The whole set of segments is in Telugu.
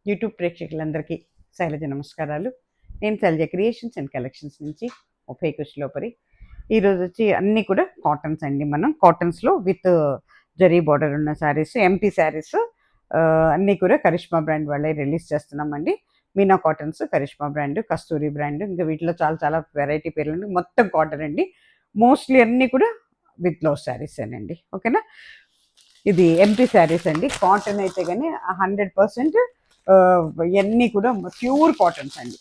యూట్యూబ్ ప్రేక్షకులందరికీ శైలజ నమస్కారాలు. నేను శైలజ క్రియేషన్స్ అండ్ కలెక్షన్స్ నుంచి ఉభయ కుశలోపరి. ఈరోజు వచ్చి అన్నీ కూడా కాటన్స్ అండి. మనం కాటన్స్లో విత్ జరీ బార్డర్ ఉన్న శారీస్, ఎంపీ శారీస్ అన్నీ కూడా కరిష్మా బ్రాండ్ వాళ్ళే రిలీజ్ చేస్తున్నామండి. మీనా కాటన్స్, కరిష్మా బ్రాండ్, కస్తూరి బ్రాండ్, ఇంకా వీటిలో చాలా చాలా వెరైటీ పేర్లు మొత్తం కాటన్ అండి. మోస్ట్లీ అన్నీ కూడా విత్ బ్లౌజ్ శారీస్ అండి. ఓకేనా, ఇది ఎంపీ శారీస్ అండి. కాటన్ అయితే కానీ 100% ఇవన్నీ కూడా ప్యూర్ కాటన్స్ అండి.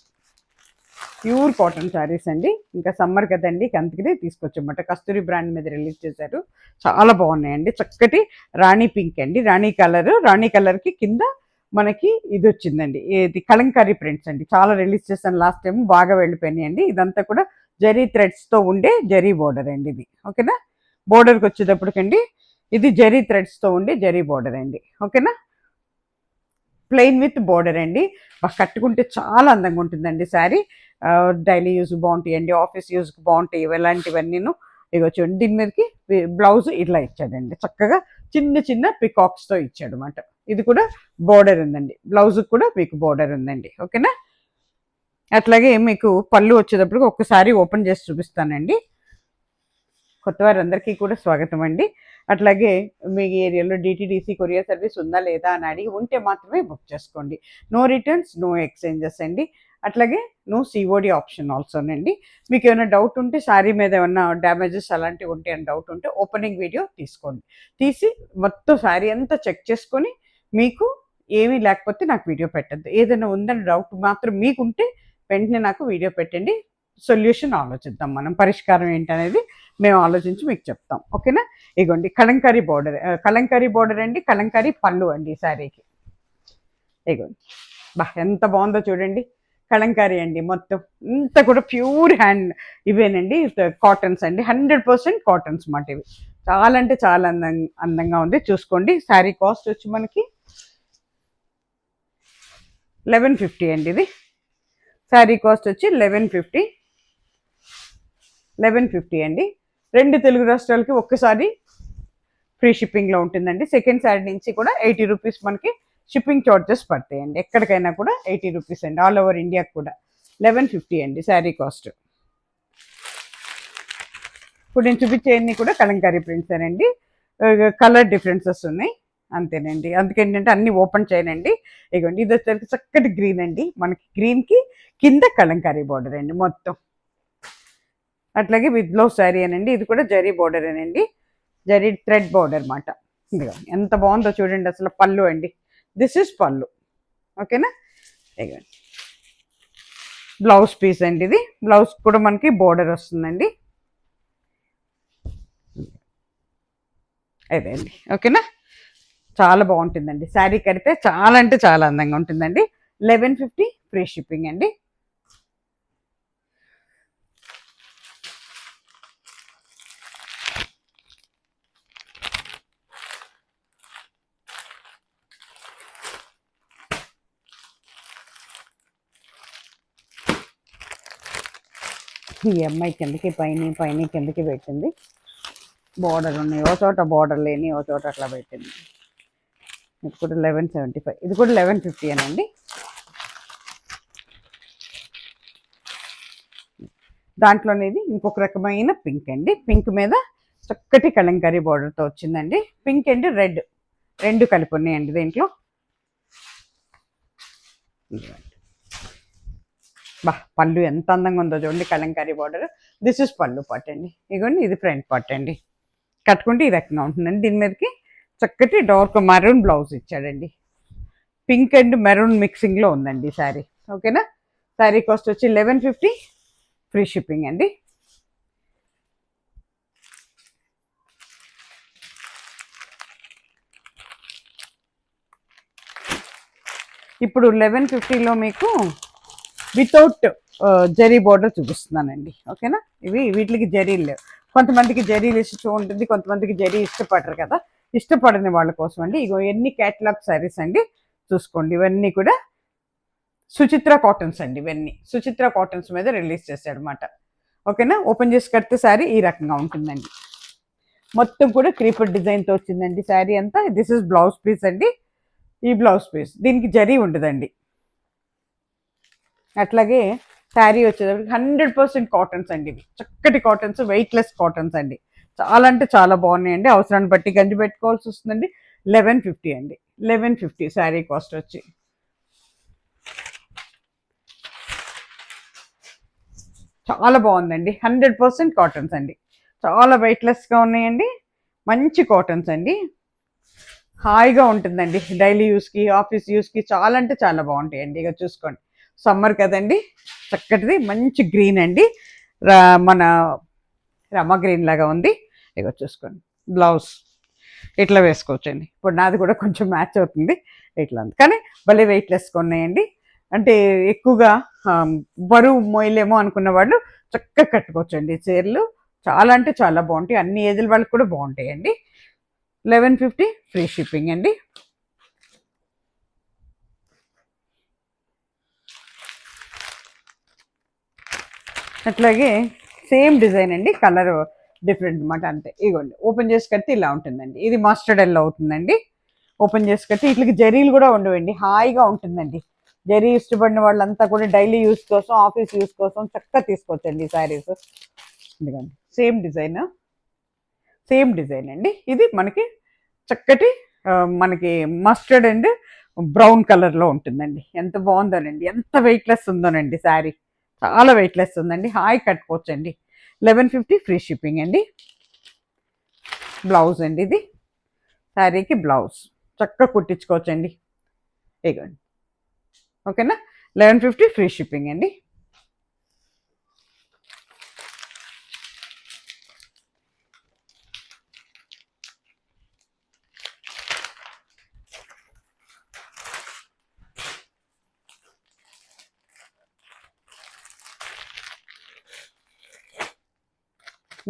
ప్యూర్ కాటన్ శారీస్ అండి. ఇంకా సమ్మర్ కదండి, అందుకనే తీసుకొచ్చామన్నమాట. కస్తూరి బ్రాండ్ మీద రిలీజ్ చేశారు. చాలా బాగున్నాయండి. చక్కటి రాణి పింక్ అండి, రాణి కలర్. రాణి కలర్కి కింద మనకి ఇది వచ్చిందండి, ఇది కలంకారీ ప్రింట్స్ అండి. చాలా రిలీజ్ చేశాను లాస్ట్ టైం, బాగా వెళ్ళిపోయినాయండి. ఇదంతా కూడా జరీ థ్రెడ్స్తో ఉండే జరీ బోర్డర్ అండి ఇది. ఓకేనా, బోర్డర్కి వచ్చేటప్పటికండి ఇది జరీ థ్రెడ్స్తో ఉండే జరీ బోర్డర్ అండి. ఓకేనా, ప్లెయిన్ విత్ బోర్డర్ అండి. కట్టుకుంటే చాలా అందంగా ఉంటుందండి శారీ. డైలీ యూజ్ బాగుంటాయండి, ఆఫీస్ యూజ్కి బాగుంటాయి ఇలాంటివన్నీను. ఇక చూడండి, దీని మీదకి బ్లౌజ్ ఇట్లా ఇచ్చాడండి. చక్కగా చిన్న చిన్న పికాక్స్తో ఇచ్చాడు అనమాట. ఇది కూడా బోర్డర్ ఉందండి, బ్లౌజ్కి కూడా మీకు బోర్డర్ ఉందండి. ఓకేనా, అట్లాగే మీకు పళ్ళు వచ్చేటప్పటికి ఒక్కసారి ఓపెన్ చేసి చూపిస్తానండి. కొత్త వారందరికీ కూడా స్వాగతం అండి. అట్లాగే మీ ఏరియాలో డిటిడిసి కొరియర్ సర్వీస్ ఉందా లేదా అని అడిగి ఉంటే మాత్రమే బుక్ చేసుకోండి. నో రిటర్న్స్, నో ఎక్స్చేంజెస్ అండి. అట్లాగే నో సిఓడి ఆప్షన్ ఆల్సోనండి. మీకు ఏమైనా డౌట్ ఉంటే, శారీ మీద ఏమైనా డ్యామేజెస్ అలాంటివి ఉంటే అని డౌట్ ఉంటే ఓపెనింగ్ వీడియో తీసుకోండి. తీసి మొత్తం శారీ అంతా చెక్ చేసుకొని మీకు ఏమీ లేకపోతే నాకు వీడియో పెట్టద్దు. ఏదైనా ఉందని డౌట్ మాత్రం మీకుంటే వెంటనే నాకు వీడియో పెట్టండి. సొల్యూషన్ ఆలోచిద్దాం మనం, పరిష్కారం ఏంటనేది మేము ఆలోచించి మీకు చెప్తాం. ఓకేనా, ఇగోండి కలంకారీ బోర్డర్, కలంకారీ బోర్డర్ అండి, కలంకారీ పళ్ళు అండి శారీకి. ఇగోండి, ఎంత బాగుందో చూడండి. కలంకారీ అండి, మొత్తం ఇంత కూడా ప్యూర్ హ్యాండ్ ఇవేనండి, కాటన్స్ అండి. 100% కాటన్స్ మాట ఇవి. చాలా అంటే చాలా అందంగా ఉంది. చూసుకోండి. శారీ కాస్ట్ వచ్చి మనకి 1150 అండి. ఇది శారీ కాస్ట్ వచ్చి 1150 అండి. 2 తెలుగు రాష్ట్రాలకి ఒక్కసారి ఫ్రీ షిప్పింగ్లో ఉంటుందండి. సెకండ్ శారీ నుంచి కూడా 80 రూపీస్ మనకి షిప్పింగ్ చార్జెస్ పడతాయండి. ఎక్కడికైనా కూడా 80 రూపీస్ అండి, ఆల్ ఓవర్ ఇండియాకి కూడా 1150 అండి శారీ కాస్ట్. ఇప్పుడు నేను చూపించేవన్నీ కూడా కలంకారీ ప్రింట్స్ అండి. కలర్ డిఫరెన్సెస్ ఉన్నాయి అంతేనండి. అందుకేంటంటే అన్ని ఓపెన్ చేయనండి. ఇగోండి, ఇది వచ్చేసరికి చక్కటి గ్రీన్ అండి. మనకి గ్రీన్కి కింద కలంకారీ బార్డర్ అండి మొత్తం. అట్లాగే విత్ బ్లౌజ్ శారీ అనండి. ఇది కూడా జరీ బోర్డర్ అనండి, జరీ థ్రెడ్ బోర్డర్ అనమాట. ఇదిగో ఎంత బాగుందో చూడండి. అసలు పళ్ళు అండి, దిస్ ఇస్ పళ్ళు. ఓకేనా, ఇదిగోండి బ్లౌజ్ పీస్ అండి. ఇది బ్లౌజ్ కూడా మనకి బోర్డర్ వస్తుందండి. అదే అండి. ఓకేనా, చాలా బాగుంటుందండి. శారీ కడితే చాలా అంటే చాలా అందంగా ఉంటుందండి. 1150 ఫ్రీ షిప్పింగ్ అండి. ఈ అమ్మాయి కిందకి పైన కిందకి పెట్టింది. బార్డర్ ఉన్నాయి, ఓ చోట బార్డర్ లేని, ఓ చోట అట్లా పెట్టింది. ఇది కూడా 1175, ఇది కూడా 1150 అనండి. దాంట్లోనేది ఇంకొక రకమైన పింక్ అండి. పింక్ మీద చక్కటి కలంకారీ బార్డర్తో వచ్చిందండి. పింక్ అండ్ రెడ్ రెండు కలిపి ఉన్నాయండి దీంట్లో. పళ్ళు ఎంత అందంగా ఉందో చూడండి, కలంకారీ బార్డర్. దిస్ ఇస్ పళ్ళు పార్ట్ అండి. ఇగోండి, ఇది ఫ్రంట్ పార్ట్ అండి. కట్టుకుంటే ఈ రకంగా ఉంటుందండి. దీని మీదకి చక్కటి డార్క్ మెరూన్ బ్లౌజ్ ఇచ్చాడండి. పింక్ అండ్ మెరూన్ మిక్సింగ్లో ఉందండి శారీ. ఓకేనా, శారీ కాస్ట్ వచ్చి 1150 ఫ్రీ షిప్పింగ్ అండి. ఇప్పుడు 1150లో మీకు వితౌట్ జరీ బోర్డర్ చూపిస్తున్నానండి. ఓకేనా, వీటికి జరీలు లేవు. కొంతమందికి జరీలు ఇష్టం ఉంటుంది, కొంతమందికి జరీ ఇష్టపడరు కదా. ఇష్టపడని వాళ్ళ కోసం అండి. ఇగో ఎన్ని క్యాటలాగ్ శారీస్ అండి, చూసుకోండి. ఇవన్నీ కూడా సుచిత్ర కాటన్స్ అండి. ఇవన్నీ సుచిత్ర కాటన్స్ మీద రిలీజ్ చేశాడు అనమాట. ఓకేనా, ఓపెన్ చేసి కడితే శారీ ఈ రకంగా ఉంటుందండి. మొత్తం కూడా క్రీపర్ డిజైన్తో వచ్చిందండి శారీ అంతా. దిస్ ఇస్ బ్లౌజ్ పీస్ అండి. ఈ బ్లౌజ్ పీస్ దీనికి జరీ ఉండదండి. అట్లాగే శారీ వచ్చేటప్పటికి 100% కాటన్స్ అండి. ఇవి చక్కటి కాటన్స్, వెయిట్లెస్ కాటన్స్ అండి. చాలా అంటే చాలా బాగున్నాయండి. అవసరాన్ని బట్టి గంజి పెట్టుకోవాల్సి వస్తుందండి. 1150 అండి. 1150 శారీ కాస్ట్ వచ్చి. చాలా బాగుందండి. 100% కాటన్స్ అండి. చాలా వెయిట్లెస్గా ఉన్నాయండి. మంచి కాటన్స్ అండి. హాయిగా ఉంటుందండి. డైలీ యూస్కి, ఆఫీస్ యూస్కి చాలా అంటే చాలా బాగుంటాయండి. ఇక చూసుకోండి, సమ్మర్ కదండి. చక్కటిది మంచి గ్రీన్ అండి. మన రమ గ్రీన్ లాగా ఉంది. ఇక చూసుకోండి, బ్లౌజ్ ఇట్లా వేసుకోవచ్చండి. ఇప్పుడు నాది కూడా కొంచెం మ్యాచ్ అవుతుంది. ఇట్లా ఉంది కానీ భలే వెయిట్లెస్గా ఉన్నాయండి. అంటే ఎక్కువగా బరువు మోయలేమో అనుకున్న వాళ్ళు చక్కగా కట్టుకోవచ్చండి చీరలు. చాలా అంటే చాలా బాగుంటాయి. అన్ని ఏజ్ల వాళ్ళకి కూడా బాగుంటాయండి. 1150 ఫ్రీ షిప్పింగ్ అండి. అట్లాగే సేమ్ డిజైన్ అండి, కలర్ డిఫరెంట్ అనమాట, అంతే. ఇగోండి, ఓపెన్ చేసి కడితే ఇలా ఉంటుందండి. ఇది మస్టర్డ్ ఎల్లో అవుతుందండి. ఓపెన్ చేసి కడితే ఇట్లకి జరీలు కూడా ఉండవండి, హాయిగా ఉంటుందండి. జరీ ఇష్టపడిన వాళ్ళంతా కూడా డైలీ యూస్ కోసం, ఆఫీస్ యూస్ కోసం చక్కగా తీసుకోవచ్చండి ఈ శారీస్. ఎందుకండి సేమ్ డిజైన్ అండి. ఇది మనకి చక్కటి మనకి మస్టర్డ్ అండ్ బ్రౌన్ కలర్లో ఉంటుందండి. ఎంత బాగుందోనండి, ఎంత వెయిట్లెస్ ఉందోనండి శారీ. చాలా వెయిట్లెస్ ఉందండి, హాయి కట్టుకోవచ్చండి. 1150 ఫ్రీ షిప్పింగ్ అండి. బ్లౌజ్ అండి, ఇది శారీకి బ్లౌజ్ చక్కగా కుట్టించుకోవచ్చండి. ఇగోండి, ఓకేనా. 1150 ఫ్రీ షిప్పింగ్ అండి.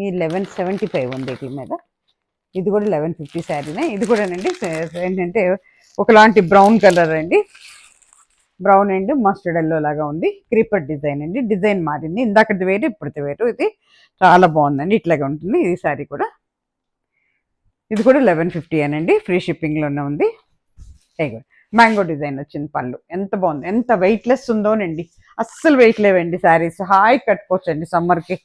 ఈ 1175 ఉంది వీటి మీద. ఇది కూడా 1150 శారీనే. ఇది కూడానండి ఏంటంటే ఒకలాంటి బ్రౌన్ కలర్ అండి. బ్రౌన్ అండ్ మస్టర్డ్ ఎల్లో లాగా ఉంది. క్రీపర్ డిజైన్ అండి. డిజైన్ మారింది, ఇందాకది వేరు ఇప్పటిది వేరు. ఇది చాలా బాగుందండి, ఇట్లాగే ఉంటుంది ఈ శారీ కూడా. ఇది కూడా 1150 అనండి, ఫ్రీ షిప్పింగ్లోనే ఉంది. మ్యాంగో డిజైన్ వచ్చింది పళ్ళు. ఎంత బాగుంది, ఎంత వెయిట్లెస్ ఉందోనండి. అస్సలు వెయిట్ లేవండి శారీస్, హాయి కట్టుకోవచ్చండి సమ్మర్కి.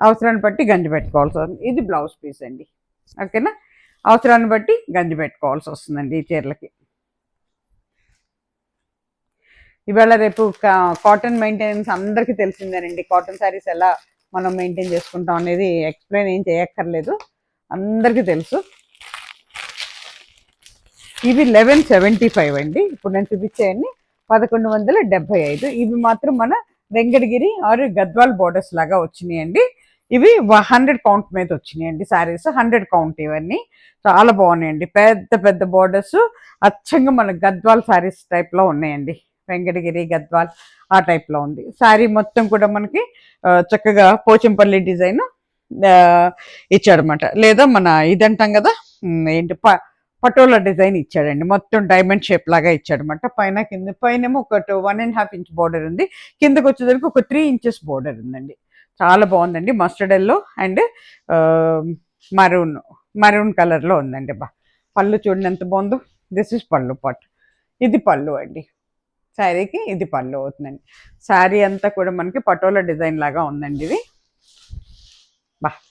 అవసరాన్ని బట్టి గంజి పెట్టుకోవాల్సి వస్తుంది. ఇది బ్లౌజ్ పీస్ అండి, ఓకేనా. అవసరాన్ని బట్టి గంజి పెట్టుకోవాల్సి వస్తుందండి ఈ చీరలకి. ఇవాళ రేపు కాటన్ మెయింటెనెన్స్ అందరికీ తెలిసిందేనండి. కాటన్ శారీస్ ఎలా మనం మెయింటైన్ చేసుకుంటాం అనేది ఎక్స్ప్లెయిన్ ఏం చేయక్కర్లేదు, అందరికీ తెలుసు. ఇవి 1175 అండి. ఇప్పుడు నేను చూపించేయండి 1175. ఇవి మాత్రం మన వెంకటగిరి ఆర్ గద్వాల్ బోర్డర్స్ లాగా వచ్చినాయండి. ఇవి 100 కౌంట్ మీద వచ్చినాయండి శారీస్. 100 కౌంట్ ఇవన్నీ చాలా బాగున్నాయండి. పెద్ద పెద్ద బోర్డర్స్, అచ్చంగా మన గద్వాల్ శారీస్ టైప్లో ఉన్నాయండి. వెంకటగిరి, గద్వాల్ ఆ టైప్లో ఉంది శారీ మొత్తం కూడా. మనకి చక్కగా పోచంపల్లి డిజైన్ ఇచ్చాడనమాట, లేదా మన ఇదంటాం కదా ఏంటి పటోలా డిజైన్ ఇచ్చాడండి. మొత్తం డైమండ్ షేప్ లాగా ఇచ్చాడనమాట. పైన కింద, పైనేమో ఒక 1.5 ఇంచ్ బోర్డర్ ఉంది, కిందకి వచ్చేసరికి ఒక 3 ఇంచెస్ బోర్డర్ ఉందండి. చాలా బాగుందండి. మస్టర్డ్ ఎల్లో అండ్ మరూన్ కలర్లో ఉందండి. పళ్ళు చూడండి ఎంత బాగుందో. దిస్ ఇస్ పళ్ళు పార్ట్. ఇది పళ్ళు అండి శారీకి, ఇది పళ్ళు అవుతుందండి. శారీ అంతా కూడా మనకి పటోలా డిజైన్ లాగా ఉందండి. ఇది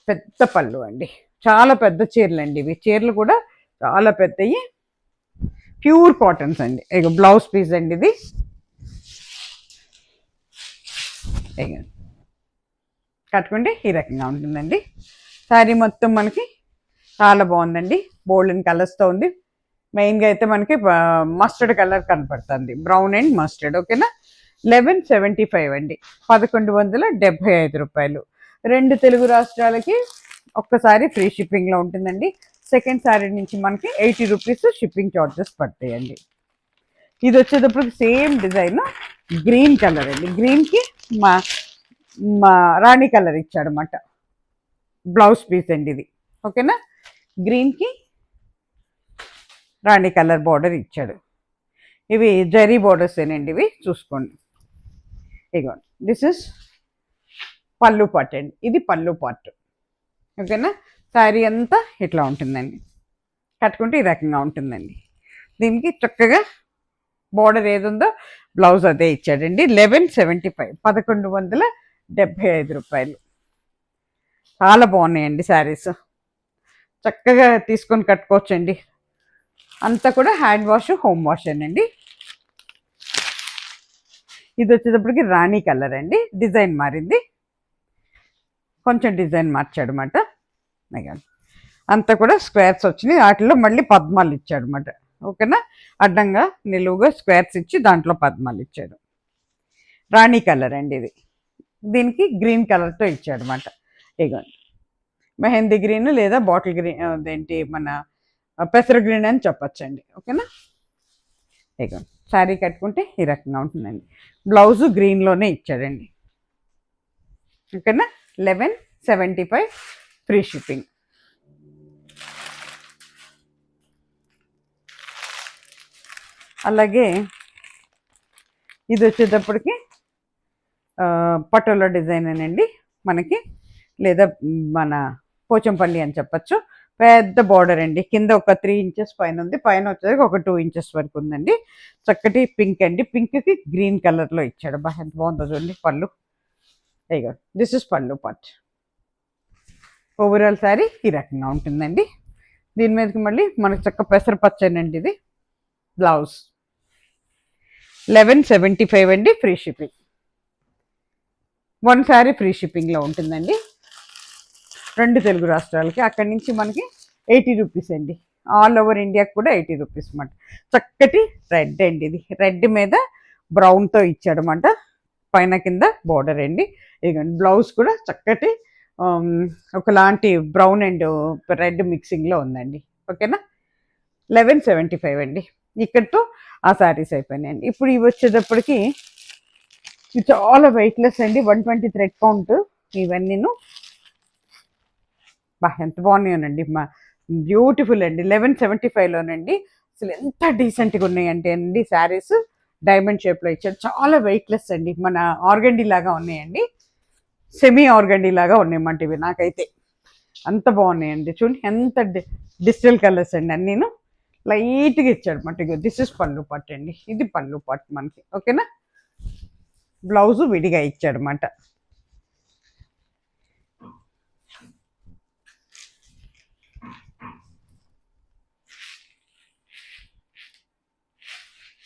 పెద్ద పళ్ళు అండి, చాలా పెద్ద చీరలు అండి. ఇవి చీరలు కూడా చాలా పెద్దవి, ప్యూర్ కాటన్స్ అండి. ఇక బ్లౌజ్ పీస్ అండి ఇది. కట్టుకుంటే ఈ రకంగా ఉంటుందండి. శారీ మొత్తం మనకి చాలా బాగుందండి. బోల్డెన్ కలర్స్తో ఉంది. మెయిన్గా అయితే మనకి మస్టర్డ్ కలర్ కనపడుతుంది, బ్రౌన్ అండ్ మస్టర్డ్, ఓకేనా. 1175 అండి, 1175 రూపాయలు. 2 తెలుగు రాష్ట్రాలకి ఒక్కసారి ఫ్రీ షిప్పింగ్లో ఉంటుందండి. సెకండ్ శారీ నుంచి మనకి 80 రూపీస్ షిప్పింగ్ చార్జెస్ పడతాయండి. ఇది వచ్చేటప్పుడు సేమ్ డిజైన్, గ్రీన్ కలర్ అండి. గ్రీన్కి మా మా రాణి కలర్ ఇచ్చాడనమాట. బ్లౌజ్ పీస్ అండి ఇది, ఓకేనా. గ్రీన్కి రాణి కలర్ బార్డర్ ఇచ్చాడు. ఇవి జరీ బార్డర్స్ ఏనండి, ఇవి చూసుకోండి. ఇగోండి, దిస్ ఇస్ పళ్ళు పార్ట్ అండి. ఇది పళ్ళు పార్ట్, ఓకేనా. శారీ అంతా ఇట్లా ఉంటుందండి, కట్టుకుంటే ఈ రకంగా ఉంటుందండి. దీనికి చక్కగా బార్డర్ ఏది ఉందో బ్లౌజ్ అదే ఇచ్చాడండి. 1175, 1175 రూపాయలు. చాలా బాగున్నాయండి శారీస్. చక్కగా తీసుకొని కట్టుకోవచ్చండి. అంతా కూడా హ్యాండ్ వాష్, హోమ్ వాష్ అండి. ఇది వచ్చేటప్పటికి రాణి కలర్ అండి. డిజైన్ మారింది, కొంచెం డిజైన్ మార్చాడు అనమాట. అంతా కూడా స్క్వేర్స్ వచ్చినాయి. వాటిలో మళ్ళీ పద్మాలు ఇచ్చాడు అనమాట. ఓకేనా, అడ్డంగా నిలువుగా స్క్వేర్స్ ఇచ్చి దాంట్లో పద్మాలు ఇచ్చాడు. రాణి కలర్ అండి ఇది. దీనికి గ్రీన్ కలర్తో ఇచ్చాడు అనమాట. ఇగోండి, మెహందీ గ్రీన్ లేదా బాటిల్ గ్రీన్, అదేంటి మన పెసర గ్రీన్ అని చెప్పచ్చండి. ఓకేనా, ఇగోండి శారీ కట్టుకుంటే ఈ రకంగా ఉంటుందండి. బ్లౌజు గ్రీన్లోనే ఇచ్చాడండి. ఓకేనా, 1175 ఫ్రీ షిప్పింగ్. అలాగే ఇది వచ్చేటప్పటికి పటోలా డిజైన్ అండి మనకి, లేదా మన పోచంపల్లి అని చెప్పచ్చు. పెద్ద బార్డర్ అండి. కింద ఒక 3 ఇంచెస్ పైన ఉంది, పైన వచ్చేసరికి ఒక 2 ఇంచెస్ వరకు ఉందండి. చక్కటి పింక్ అండి. పింక్కి గ్రీన్ కలర్లో ఇచ్చాడు. బాగా ఎంత బాగుందో చూడండి. పళ్ళు ఇగో దిస్ ఇస్ పళ్ళు పార్ట్. ఓవరాల్ శారీ ఈ రకంగా ఉంటుందండి. దీని మీదకి మళ్ళీ మనకు చక్క పెసర పచ్చనండి. ఇది బ్లౌజ్ 1175 అండి, ఫ్రీ షిప్పింగ్. 1 శారీ ఫ్రీ షిప్పింగ్లో ఉంటుందండి 2 తెలుగు రాష్ట్రాలకి. అక్కడి నుంచి మనకి 80 రూపీస్ అండి. ఆల్ ఓవర్ ఇండియాకి కూడా 80 రూపీస్ అన్నమాట. చక్కటి రెడ్ అండి. ఇది రెడ్ మీద బ్రౌన్తో ఇచ్చాడనమాట. పైన కింద బార్డర్ అండి. ఇదిగోండి బ్లౌజ్ కూడా చక్కటి ఒకలాంటి బ్రౌన్ అండ్ రెడ్ మిక్సింగ్లో ఉందండి. ఓకేనా, 1175 అండి. ఇక్కడితో ఆ శారీస్ అయిపోయినాయండి. ఇప్పుడు ఇవి వచ్చేటప్పటికి ఇవి చాలా వెయిట్లెస్ అండి. 120 థ్రెడ్ కౌంట్ ఇవన్నీను. ఎంత బాగున్నాయోనండి, బ్యూటిఫుల్ అండి. 1175లోనండి. అసలు ఎంత డీసెంట్గా ఉన్నాయంటే అండి శారీస్. డైమండ్ షేప్లో ఇచ్చారు. చాలా వెయిట్లెస్ అండి. మన ఆర్గండీ లాగా ఉన్నాయండి, సెమీ ఆర్గండీ లాగా ఉన్నాయన్నమాట ఇవి. నాకైతే అంత బాగున్నాయండి. చూడండి ఎంత డిజిటల్ కలర్స్ అండి. అన్నీను లైట్గా ఇచ్చాడు అనమాట. దిస్ ఇస్ పళ్ళు పాట్ అండి. ఇది పళ్ళు పాట్ మనకి. ఓకేనా, బ్లౌజు విడిగా ఇచ్చాడు అనమాట.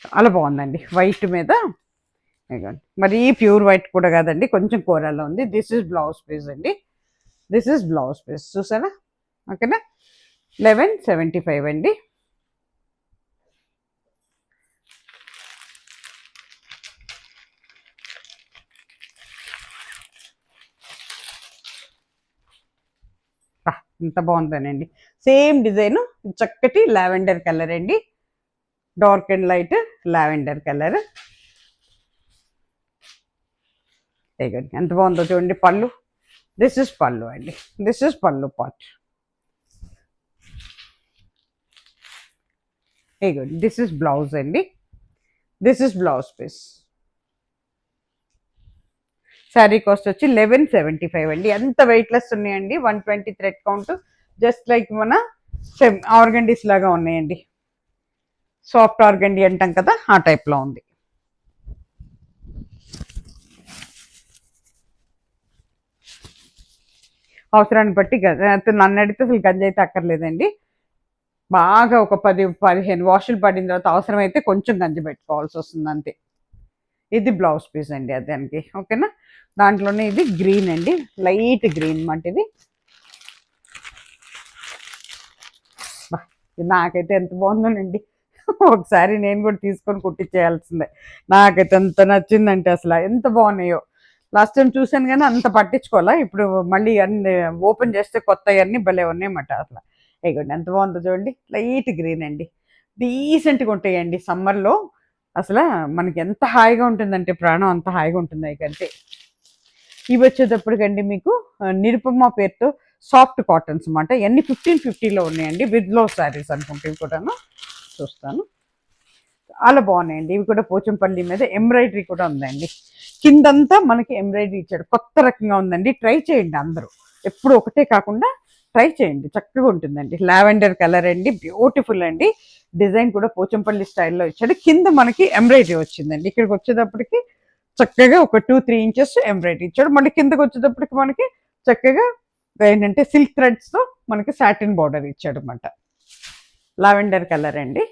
చాలా బాగుందండి వైట్ మీద. మరి ప్యూర్ వైట్ కూడా కాదండి, కొంచెం కూరలో ఉంది. దిస్ ఇస్ బ్లౌజ్ పీస్ అండి. దిస్ ఇస్ బ్లౌజ్ పీస్ చూసారా. ఓకేనా, 1175 అండి. ఎంత బాగుందనండి. సేమ్ డిజైన్, చక్కటి లావెండర్ కలర్ అండి. Dark and light lavender colour. ఎంత బాగుందో చూడండి. పళ్ళు, దిస్ ఇస్ పళ్ళు అండి. దిస్ ఇస్ పళ్ళు పార్ట్. దిస్ ఇస్ బ్లౌజ్ అండి. This is blouse piece. Sari cost వచ్చి 1175 అండి. ఎంత వెయిట్లెస్ ఉన్నాయండి. 120 థ్రెడ్ కౌంట్. జస్ట్ లైక్ మన ఆర్గండీస్ లాగా ఉన్నాయండి. సాఫ్ట్ ఆర్గండీ అంటాం కదా, ఆ టైప్లో ఉంది. అవసరాన్ని బట్టి నన్ను అడిగితే అసలు గంజి అయితే అక్కర్లేదండి. బాగా ఒక 10-15 వాషులు పడిన తర్వాత అవసరమైతే కొంచెం గంజి పెట్టుకోవాల్సి వస్తుంది అంతే. ఇది బ్లౌజ్ పీస్ అండి దానికి. ఓకేనా, దాంట్లోనే ఇది గ్రీన్ అండి, లైట్ గ్రీన్ అన్నమాట. ఇది నాకైతే ఎంత బాగుందోనండి. ఒకసారి నేను కూడా తీసుకొని కుట్టించేయాల్సిందే. నాకైతే ఎంత నచ్చిందంటే అసలు ఎంత బాగున్నాయో. లాస్ట్ టైం చూసాను కానీ అంత పట్టించుకోవాలా. ఇప్పుడు మళ్ళీ అన్ని ఓపెన్ చేస్తే కొత్త అన్నీ భలే ఉన్నాయన్నమాట. అసలు ఇగోండి ఎంత బాగుందో చూడండి. లైట్ గ్రీన్ అండి. డీసెంట్గా ఉంటాయండి సమ్మర్లో. అసలు మనకి ఎంత హాయిగా ఉంటుందంటే ప్రాణం అంత హాయిగా ఉంటుంది అయితే. ఇవి వచ్చేటప్పటికండి మీకు నిరుపమ పేరుతో సాఫ్ట్ కాటన్స్ అన్నమాట. ఇవన్నీ 1550లో ఉన్నాయండి. విత్ బ్లౌజ్ శారీస్ అనుకుంటే ఇవి కూడాను. చూస్తాను, చాలా బాగున్నాయండి. ఇవి కూడా పోచంపల్లి మీద ఎంబ్రాయిడరీ కూడా ఉందండి. కిందంతా మనకి ఎంబ్రాయిడరీ ఇచ్చాడు. కొత్త రకంగా ఉందండి. ట్రై చేయండి అందరూ. ఎప్పుడు ఒకటే కాకుండా ట్రై చేయండి, చక్కగా ఉంటుందండి. లావెండర్ కలర్ అండి, బ్యూటిఫుల్ అండి. డిజైన్ కూడా పోచంపల్లి స్టైల్లో ఇచ్చాడు. కింద మనకి ఎంబ్రాయిడరీ వచ్చిందండి. ఇక్కడికి వచ్చేటప్పటికి చక్కగా ఒక 2-3 ఇంచెస్ ఎంబ్రాయిడరీ ఇచ్చాడు. మళ్ళీ కిందకి వచ్చేటప్పటికి మనకి చక్కగా ఏంటంటే సిల్క్ థ్రెడ్స్తో మనకి సాటిన్ బార్డర్ ఇచ్చాడు అనమాట. లావెండర్ కలర్ అండి.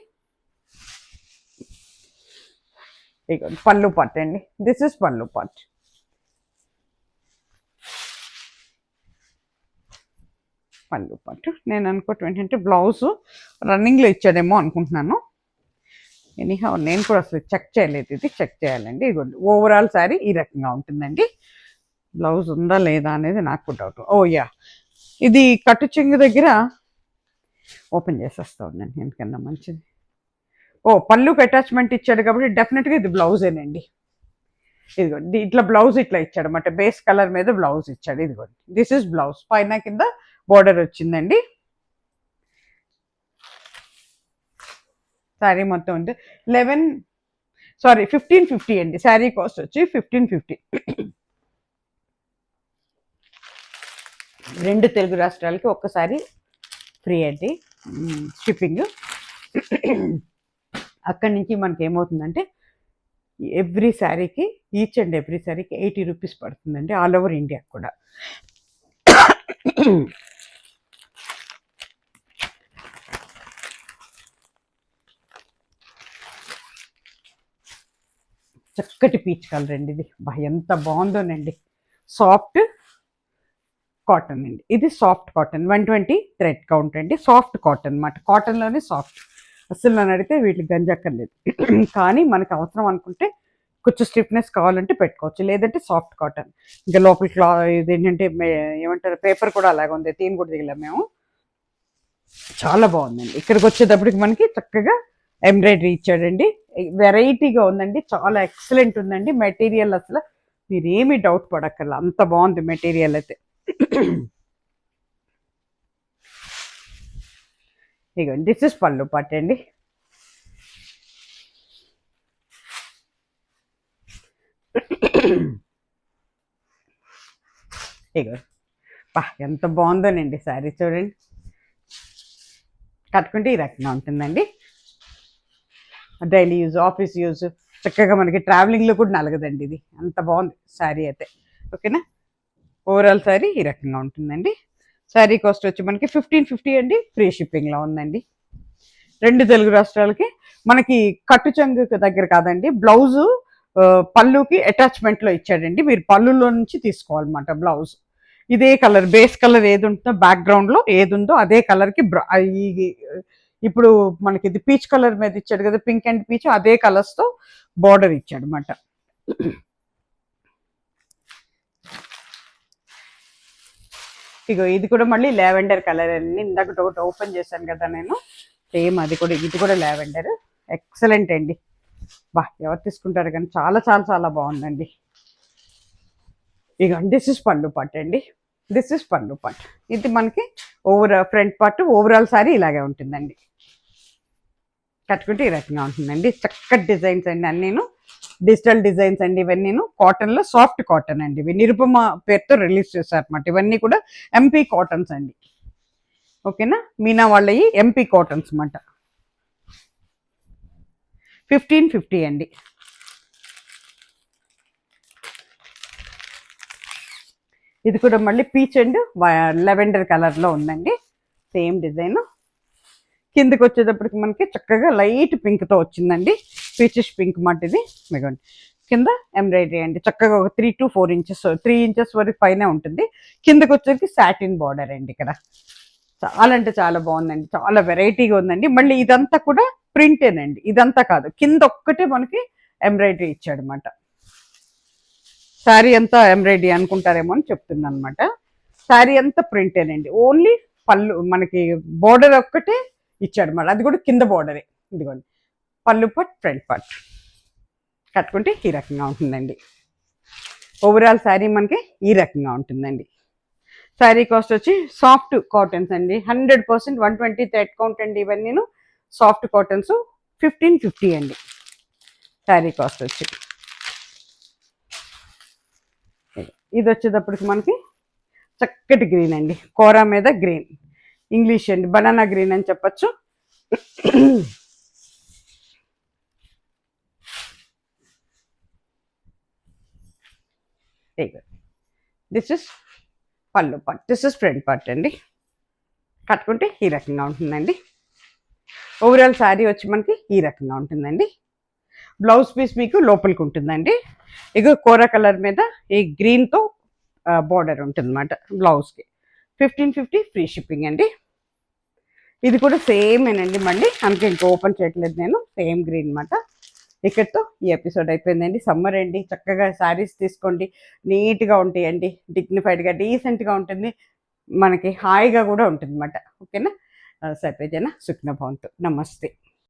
ఇక పళ్ళు పార్ట్ అండి. దిస్ ఇస్ పళ్ళు పార్ట్. పళ్ళు పార్ట్ నేను అనుకోవటం ఏంటంటే బ్లౌజ్ రన్నింగ్లో ఇచ్చాడేమో అనుకుంటున్నాను. ఎనీహౌ నేను కూడా అసలు చెక్ చేయలేదు, ఇది చెక్ చేయాలండి. ఇదిగోండి ఓవరాల్ శారీ ఈ రకంగా ఉంటుందండి. బ్లౌజ్ ఉందా లేదా అనేది నాకు డౌట్. ఓ యా, ఇది కట్టు చెంగు దగ్గర ఓపెన్ చేసేస్తా ఉందండి, ఎందుకన్నా మంచిది. ఓ పళ్ళుకి అటాచ్మెంట్ ఇచ్చాడు కాబట్టి డెఫినెట్గా ఇది బ్లౌజేనండి. ఇదిగోండి ఇట్లా బ్లౌజ్ ఇట్లా ఇచ్చాడు అనమాట. బేస్ కలర్ మీద బ్లౌజ్ ఇచ్చాడు. ఇదిగోండి దిస్ ఇస్ బ్లౌజ్. పైన కింద బోర్డర్ వచ్చిందండి. శారీ మొత్తం ఉంది 1550 అండి. శారీ కాస్ట్ వచ్చి 1550. 2 తెలుగు రాష్ట్రాలకి ఒక్కసారి ఫ్రీ అండి షిప్పింగ్. అక్కడి నుంచి మనకి ఏమవుతుందంటే ఎవ్రీ శారీకి, ఈచ్ అండ్ ఎవ్రీ శారీకి 80 రూపీస్ పడుతుందండి, ఆల్ ఓవర్ ఇండియా కూడా. చక్కటి పీచ్ కలర్ అండి ఇది. ఎంత బాగుందోనండి. సాఫ్ట్ కాటన్ అండి, ఇది సాఫ్ట్ కాటన్. 120 థ్రెడ్ కౌంట్ అండి. సాఫ్ట్ కాటన్ అనమాట, కాటన్లోనే సాఫ్ట్. అసలు నన్ను అడిగితే వీటికి గంజక్కర్లేదు. కానీ మనకు అవసరం అనుకుంటే కొంచెం స్టిఫ్నెస్ కావాలంటే పెట్టుకోవచ్చు, లేదంటే సాఫ్ట్ కాటన్. ఇంకా లోపల ఇది ఏంటంటే ఏమంటారు, పేపర్ కూడా అలాగే ఉంది, తీన్ కూడా దిగలేము మేము. చాలా బాగుందండి. ఇక్కడికి వచ్చేటప్పటికి మనకి చక్కగా ఎంబ్రాయిడరీ ఇచ్చాడండి. వెరైటీగా ఉందండి, చాలా ఎక్సలెంట్ ఉందండి మెటీరియల్. అసలు మీరు ఏమీ డౌట్ పడక్కర్లా, అంత బాగుంది మెటీరియల్ అయితే. ఇగోండి దిస్ ఇస్ పళ్ళు పార్ట్ అండి. ఇగో ఎంత బాగుందోనండి శారీ, చూడండి. కట్టుకుంటే ఈ రకంగా ఉంటుందండి. డైలీ యూజ్, ఆఫీస్ యూజ్, చక్కగా మనకి ట్రావెలింగ్లో కూడా నలగదండి. ఇది అంత బాగుంది శారీ అయితే. ఓకేనా, ఓవరాల్ శారీ ఈ రకంగా ఉంటుందండి. శారీ కాస్ట్ వచ్చి మనకి 1550 అండి, ఫ్రీ షిప్పింగ్లో ఉందండి 2 తెలుగు రాష్ట్రాలకి. మనకి కట్టు చెంగు దగ్గర కాదండి, బ్లౌజు పళ్ళుకి అటాచ్మెంట్లో ఇచ్చాడండి. మీరు పళ్ళులో నుంచి తీసుకోవాలన్నమాట బ్లౌజ్. ఇదే కలర్, బేస్ కలర్ ఏది ఉంటుందో బ్యాక్గ్రౌండ్లో ఏది ఉందో అదే కలర్కి ఇప్పుడు మనకి ఇది పీచ్ కలర్ మీద ఇచ్చాడు కదా, పింక్ అండ్ పీచ్, అదే కలర్స్తో బార్డర్ ఇచ్చాడు అనమాట. ఇగో ఇది కూడా మళ్ళీ లావెండర్ కలర్ అండి. ఇందాక ఒకటి ఓపెన్ చేశాను కదా నేను, సేమ్ అది కూడా, ఇది కూడా లావెండర్. ఎక్సలెంట్ అండి. ఎవరు తీసుకుంటారు కానీ చాలా చాలా చాలా బాగుందండి. ఇక దిస్ ఇస్ పళ్ళు పార్ట్ అండి. దిస్ ఇస్ పళ్ళు పార్ట్. ఇది మనకి ఫ్రంట్ పార్ట్. ఓవరాల్ సారీ ఇలాగే ఉంటుందండి. కట్టుకుంటే ఈ రకంగా ఉంటుందండి. చక్కటి డిజైన్స్ అండి అన్నీను, డిజిటల్ డిజైన్స్ అండి ఇవన్నీను. కాటన్లో సాఫ్ట్ కాటన్ అండి. ఇవి నిరుపమ పేరుతో రిలీజ్ చేశారన్నమాట. ఇవన్నీ కూడా ఎంపీ కాటన్స్ అండి. ఓకేనా, మీనా వాళ్ళవి ఎంపీ కాటన్స్ అన్నమాట. 1550 అండి. ఇది కూడా మళ్ళీ పీచ్ అండ్ లెవెండర్ కలర్లో ఉందండి, సేమ్ డిజైన్. కిందకి వచ్చేటప్పటికి మనకి చక్కగా లైట్ పింక్తో వచ్చిందండి, పీచెస్ పింక్ మాట ఇది. ఇదిగోండి కింద ఎంబ్రాయిడరీ అండి, చక్కగా ఒక 3 to 4 ఇంచెస్, 3 ఇంచెస్ వరకు పైన ఉంటుంది. కిందకి వచ్చేసరికి సాటిన్ బార్డర్ అండి. ఇక్కడ చాలా అంటే చాలా బాగుందండి, చాలా వెరైటీగా ఉందండి. మళ్ళీ ఇదంతా కూడా ప్రింటేనండి, ఇదంతా కాదు, కింద ఒక్కటే మనకి ఎంబ్రాయిడరీ ఇచ్చాడు అనమాట. శారీ అంతా ఎంబ్రాయిడరీ అనుకుంటారేమో అని చెప్తున్నాను అనమాట. శారీ అంతా ప్రింటేనండి, ఓన్లీ పళ్ళు మనకి బోర్డర్ ఒక్కటే ఇచ్చాడు అనమాట, అది కూడా కింద బోర్డరే. ఇదిగోండి పళ్ళు పార్ట్, ఫ్రంట్ పార్ట్. కట్టుకుంటే ఈ రకంగా ఉంటుందండి. ఓవరాల్ శారీ మనకి ఈ రకంగా ఉంటుందండి. శారీ కాస్ట్ వచ్చి సాఫ్ట్ కాటన్స్ అండి, 100% 120 థ్రెడ్ కౌంట్ అండి. ఇవన్నీ సాఫ్ట్ కాటన్స్. 1550 అండి శారీ కాస్ట్ వచ్చి. ఇది వచ్చేటప్పటికి మనకి చక్కటి గ్రీన్ అండి, కోరా మీద గ్రీన్, ఇంగ్లీష్ అండి, బనానా గ్రీన్ అని చెప్పచ్చు. దిస్ ఇస్ పళ్ళు part, this is front part అండి. కట్టుకుంటే ఈ రకంగా ఉంటుందండి. ఓవరాల్ శారీ వచ్చి మనకి ఈ రకంగా ఉంటుందండి. బ్లౌజ్ పీస్ మీకు లోపలికి ఉంటుందండి. ఇక కోరా కలర్ మీద ఈ గ్రీన్తో బార్డర్ ఉంటుంది అన్నమాట బ్లౌజ్కి. 1550 ఫ్రీ షిప్పింగ్ అండి. ఇది కూడా సేమ్ ఏనండి, మళ్ళీ అందుకే ఇంకా ఓపెన్ చేయట్లేదు నేను. సేమ్ గ్రీన్ అనమాట. ఇక్కడితో ఈ ఎపిసోడ్ అయిపోయిందండి. సమ్మర్ అండి, చక్కగా శారీస్ తీసుకోండి, నీట్గా ఉంటాయండి, డిగ్నిఫైడ్గా డీసెంట్గా ఉంటుంది, మనకి హాయిగా కూడా ఉంటుంది అన్నమాట. ఓకేనా? సర్వేజన సుఖ్న భవంతు. నమస్తే.